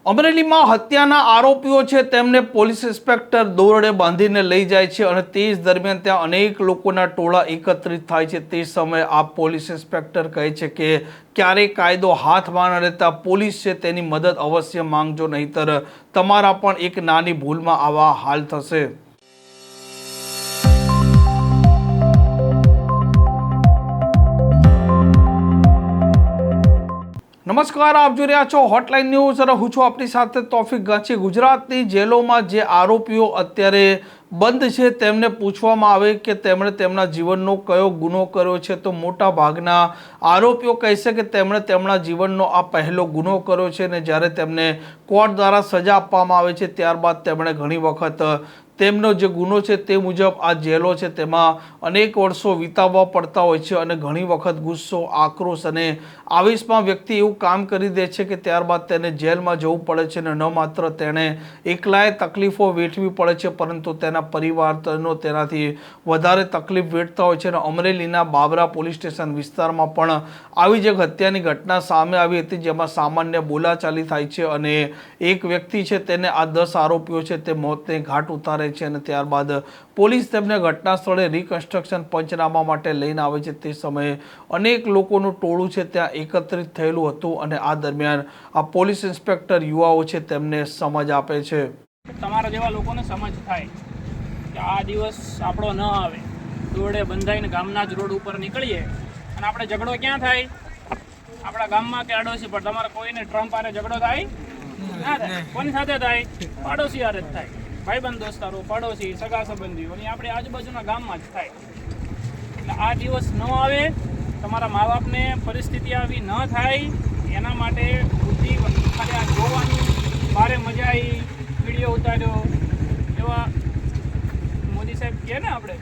અમરેલીમાં હત્યાના આરોપીઓ છે તેમને પોલીસ ઇન્સ્પેક્ટર દોરડે બાંધીને લઈ જાય છે અને તે જ દરમિયાન ત્યાં અનેક લોકોના ટોળા એકત્રિત થાય છે। તે સમયે આ પોલીસ ઇન્સ્પેક્ટર કહે છે કે ક્યારેય કાયદો હાથમાં ન લેતા પોલીસ છે તેની મદદ અવશ્ય માંગજો, નહીતર તમારા પણ એક નાની ભૂલમાં આવા હાલ થશે। નમસ્કાર, આપ જોઈ રહ્યા છો હોટલાઇન ન્યૂઝ અને હું છું આપની સાથે તોફિક ગાંચી। ગુજરાતની જેલોમાં જે આરોપીઓ અત્યારે બંધ છે તેમને પૂછવામાં આવે કે તેમણે તેમના જીવનનો કયો ગુનો કર્યો છે, તો મોટા ભાગના આરોપીઓ કહેશે કે તેમણે તેમના જીવનનો આ પહેલો ગુનો કર્યો છે અને જ્યારે તેમને કોર્ટ દ્વારા સજા આપવામાં આવે છે ત્યારબાદ તેમણે ઘણી વખત તેમનો જે ગુનો છે તે મુજબ આ જેલો છે તેમાં અનેક વર્ષો વિતાવવા પડતા હોય છે અને ઘણી વખત ગુસ્સો, આક્રોશ અને આવેશમાં વ્યક્તિ એવું કામ કરી દે છે કે ત્યારબાદ તેને જેલમાં જવું પડે છે અને ન માત્ર તેણે એકલાએ તકલીફો વેઠવી પડે છે પરંતુ તેના પરિવારજનો તેનાથી વધારે તકલીફ વેઠતા હોય છે। અને અમરેલીના બાબરા પોલીસ સ્ટેશન વિસ્તારમાં પણ આવી જ એક હત્યાની ઘટના સામે આવી હતી, જેમાં સામાન્ય બોલાચાલી થાય છે અને એક વ્યક્તિ છે તેને આ 10 આરોપીઓ છે તે મોતને ઘાટ ઉતારે છે અને ત્યારબાદ પોલીસ તેમને ઘટના સ્થળે રિકન્સ્ટ્રક્શન પંચનામા માટે લઈને આવે છે। તે સમયે અનેક લોકોનું ટોળું છે ત્યાં એકત્રિત થયેલું હતું અને આ દરમિયાન આ પોલીસ ઇન્સ્પેક્ટર યુવાઓ છે તેમને સમજ આપે છે। તમારા જેવા લોકોને સમજ થાય કે આ દિવસ આપણો ન આવે, દોરડે બંધાઈને ગામના જ રોડ ઉપર નીકળીએ અને આપણે ઝઘડો ક્યાં થાય? આપણા ગામમાં કે આડોશી પર। તમારે કોઈને ટ્રમ્પ આરે ઝઘડો થાય ના થાય? કોની સાથે થાય? પાડોશી આરે જ થાય। ભાઈબંધ દોસ્તારો, પડોશી, સગા સંબંધીઓ અને આપણે આજુબાજુના ગામમાં જ થાય। એટલે આ દિવસ ન આવે, તમારા મા બાપને પરિસ્થિતિ આવી ન થાય એના માટે બુદ્ધિ ખાલી આ જોવાની ભારે મજા આવી, વિડીયો ઉતાર્યો એવા મોદી સાહેબ કહે ને આપણે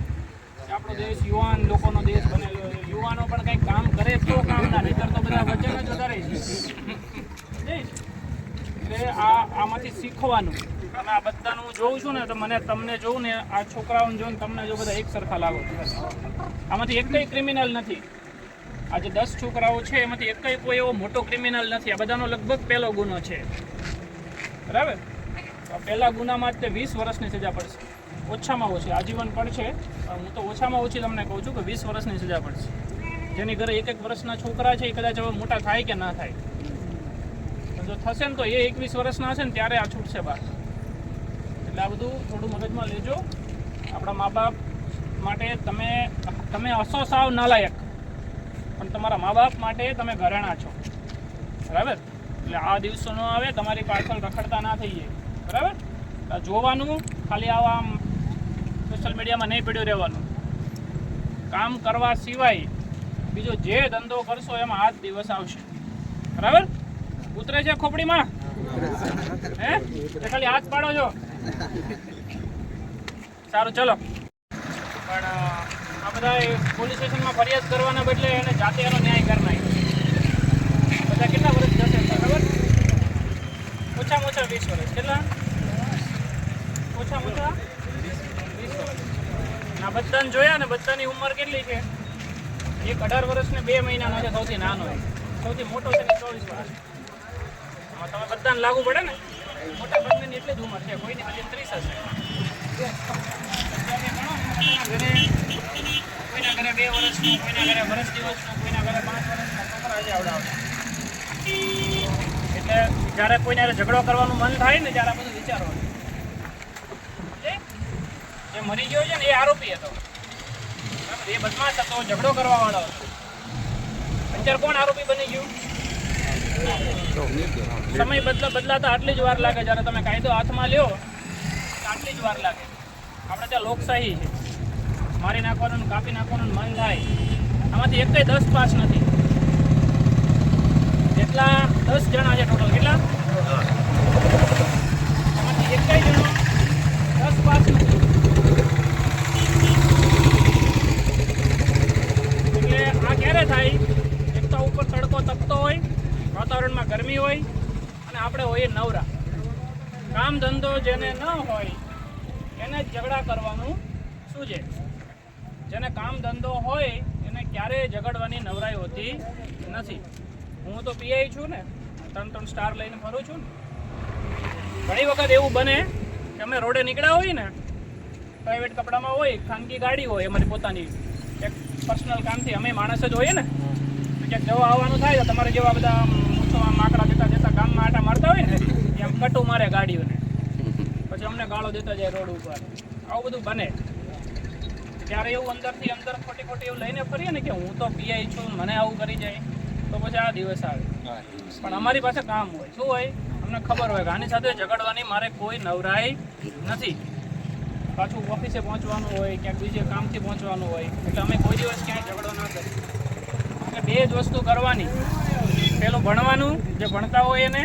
કે આપણો દેશ યુવાન લોકોનો દેશ બનેલો છે, યુવાનો પણ કંઈક કામ કરે તો કામના, નહીતર તો બધા વચન જ વધારે છે। એટલે આમાંથી શીખવાનું। અને આ બધાનું જોઉં છું ને તો મને તમને જોઉં ને આ છોકરાઓને જોઉં ને તમને જો બધા એક સરખા લાગો। આમાંથી એક કંઈ ક્રિમિનલ નથી। આ જે 10 છોકરાઓ છે એમાંથી એક કંઈ કોઈ એવો મોટો ક્રિમિનલ નથી। આ બધાનો લગભગ પહેલો ગુનો છે, બરાબર? તો પહેલા ગુનામાં જ તે 20 વર્ષની સજા પડશે, ઓછામાં ઓછી આજીવન પડશે। હું તો ઓછામાં ઓછી તમને કહું છું કે 20 વર્ષની સજા પડશે। જેની ઘરે 1-1 વર્ષના છોકરા છે એ કદાચ હવે મોટા થાય કે ના થાય, જો થશે ને તો એ 21 વર્ષના હશે ને ત્યારે આ છૂટશે બહાર। એટલે આ બધું થોડું મગજમાં લેજો। આપણા મા બાપ માટે તમે હશો સાવ નાલાયક, પણ તમારા મા બાપ માટે તમે ઘરેણા છો, બરાબર? એટલે આ દિવસો ન આવે, તમારી પાછળ રખડતા ના થઈએ, બરાબર? જોવાનું, ખાલી આવા સોશિયલ મીડિયામાં નહીં પડ્યું રહેવાનું। કામ કરવા સિવાય બીજો જે ધંધો કરશો એમાં આ જ દિવસ આવશે, બરાબર? ઉતરે છે ખોપડીમાં? હે? ખાલી હાથ પાડો છો? સારું, ચલો। પણ આ બધા પોલીસ સ્ટેશનમાં ફરિયાદ કરવાના બદલે એને જાતે એનો ન્યાય કરી નાખ્યો। બધા કેટલા વર્ષ જશે ખબર? ઓછામાં ઓછા 20 વર્ષ। કેટલા? ઓછામાં ઓછા 20 વર્ષ। આ બધાને જોયા ને, બધાની ઉંમર કેટલી છે? એક 18 વર્ષ ને 2 મહિનાનો છે, સૌથી નાનો, સૌથી મોટો છે 24 વર્ષ। તમે બધાને લાગુ પડે ને, મોટા ભાગની એટલી જ ઉંમર છે, કોઈની બધી 30 હશે। કોઈના ઘરે 2 વર્ષનું, કોઈના ઘરે વર્ષ દિવસનું, કોઈના ઘરે 5 વર્ષના છોકરા છે આવડાવડા। એટલે જ્યારે કોઈને ઝઘડો કરવાનું મન થાય ને ત્યારે આ બધું વિચારવાનું। જે મરી ગયો છે ને એ આરોપી હતો, બરાબર? એ બદમાશ હતો, ઝઘડો કરવા વાળો હતો। અત્યારે કોણ આરોપી બની ગયું? સમય બદલાતા આટલી જ વાર લાગે। જ્યારે તમે કાયદો હાથમાં લ્યો આટલી જ વાર લાગે। આપણે ત્યાં લોકશાહી છે, મારી નાખવાનું, કાપી નાખવાનું મન થાય। આમાંથી એક કંઈ 10 પાસ નથી। જેટલા 10 જણા છે ટોટલ, કેટલા? આમાંથી એક કંઈ જણો 10 પાસ નથી। એટલે આ ક્યારે થાય? એક તો ઉપર તડકો તપતો હોય, વાતાવરણમાં ગરમી હોય અને આપણે હોઈએ નવરા। કામ ધંધો જેને ન હોય એને ઝઘડા કરવાનું શું છે? જેને કામ ધંધો હોય એને ક્યારેય ઝઘડવાની નવરાઈ હોતી નથી। હું તો પીઆઈ છું ને, 3 સ્ટાર લઈને ફરું છું ને, ઘણી વખત એવું બને કે અમે રોડે નીકળ્યા હોય ને, પ્રાઇવેટ કપડામાં હોય, ખાનગી ગાડી હોય અમારી પોતાની, એક પર્સનલ કામથી અમે માણસ જ હોઈએ ને, ક્યાંક જવા આવવાનું થાય તો તમારે જેવા બધા મૂછોમાં માકડા દેતા દેતા ગામમાં આટા મારતા હોય ને એમ કટુ મારે ગાડીઓને, પછી અમને ગાળો દેતા જાય રોડ ઉપર. આવું બધું બને ત્યારે એવું અંદરથી અંદર ખોટી ખોટી એવું લઈને ફરીએ ને કે હું તો પીઆઈ છું, મને આવું કરી જાય, તો પછી આ દિવસ આવે. પણ અમારી પાસે કામ હોય, શું હોય, અમને ખબર હોય કે આની સાથે ઝઘડવાની મારે કોઈ નવરાઈ નથી. પાછું ઓફિસે પહોંચવાનું હોય, ક્યાંક બીજે કામથી પહોંચવાનું હોય, એટલે અમે કોઈ દિવસ ક્યાંય ઝઘડો ના કરીએ. એટલે બે જ વસ્તુ કરવાની, પેલું ભણવાનું, જે ભણતા હોય એને,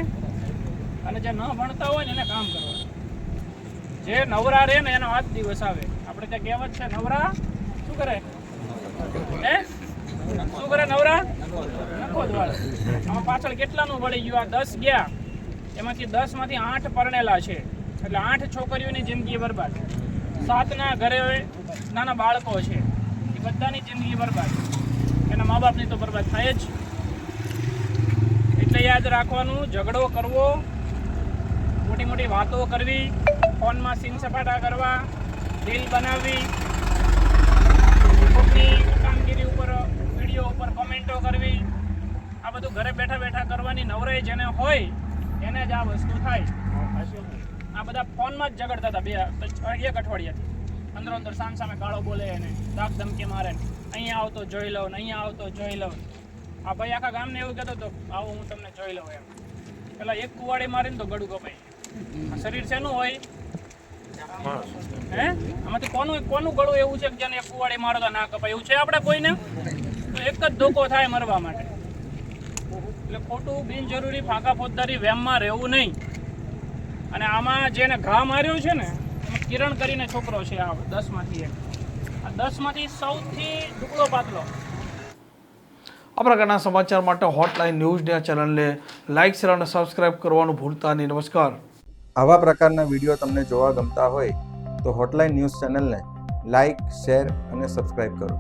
અને જે ન ભણતા હોય ને એને કામ કરવાનું. જે નવરા રહે ને એનો આ જ દિવસ આવે. આપણે ત્યાં કહેવત છે, નવરા શું કરે, હે શું કરે નવરા નખો જ વાળે. આમાં પાછળ કેટલાનું વળી ગયું, આ 10 ગયા, એમાંથી 10 માંથી 8 પરણેલા છે, એટલે 8 છોકરીઓની જિંદગી બરબાદ. 7ના ઘરે નાના બાળકો છે, એ બધાની જિંદગી બરબાદ. એના મા બાપની તો બરબાદ થાય જ. એટલે યાદ રાખવાનું, ઝઘડો કરવો, મોટી મોટી વાતો કરવી, ફોનમાં સીન સપાટા કરવા, રીલ બનાવવી, કોઈની કામગીરી ઉપર વિડીયો ઉપર કોમેન્ટો કરવી, આ બધું ઘરે બેઠા બેઠા કરવાની નવરાઈ જેને હોય એને જ આ વસ્તુ થાય. આ બધા ફોનમાં જ ઝઘડતા હતા એક અઠવાડિયાથી, અંદરો અંદર સામ સામે ગાળો બોલે એને, દાબ ધમકી મારે, અહીંયા આવતો જોઈ લઉં ને અહીંયા આવતો જોઈ લઉં. આ ભાઈ આખા ગામને એવું કહેતો હતો, આવો હું તમને જોઈ લઉં એમ. પેલા એક કુવાડી મારીને તો ગળું કપાઈ. આ શરીર શેનું હોય, હે આમાંથી કોનું ગળું એવું છે કે જેને એક કુવાડી મારો તો ના કપાય, એવું છે આપણે કોઈને? તો એક જ ધોકો થાય મરવા માટે. એટલે ખોટું બિનજરૂરી ફાંકા ફોજદારી વેમમાં રહેવું નહીં. અને આમાં જેને ઘા માર્યો છે ને, એમાં કિરણ કરીને છોકરો છે, આ 10માંથી એક. આ 10માંથી સૌથી ટુકડો પાતળો. આ પ્રકારના સમાચાર માટે હોટલાઇન ન્યૂઝની ચેનલને લાઇક, શેર અને સબસ્ક્રાઇબ કરવાનું ભૂલતા નહીં. નમસ્કાર. આવા પ્રકારના વિડીયો તમને જોવા ગમતા હોય તો હોટલાઇન ન્યૂઝ ચેનલને લાઇક, શેર અને સબસ્ક્રાઇબ કરો.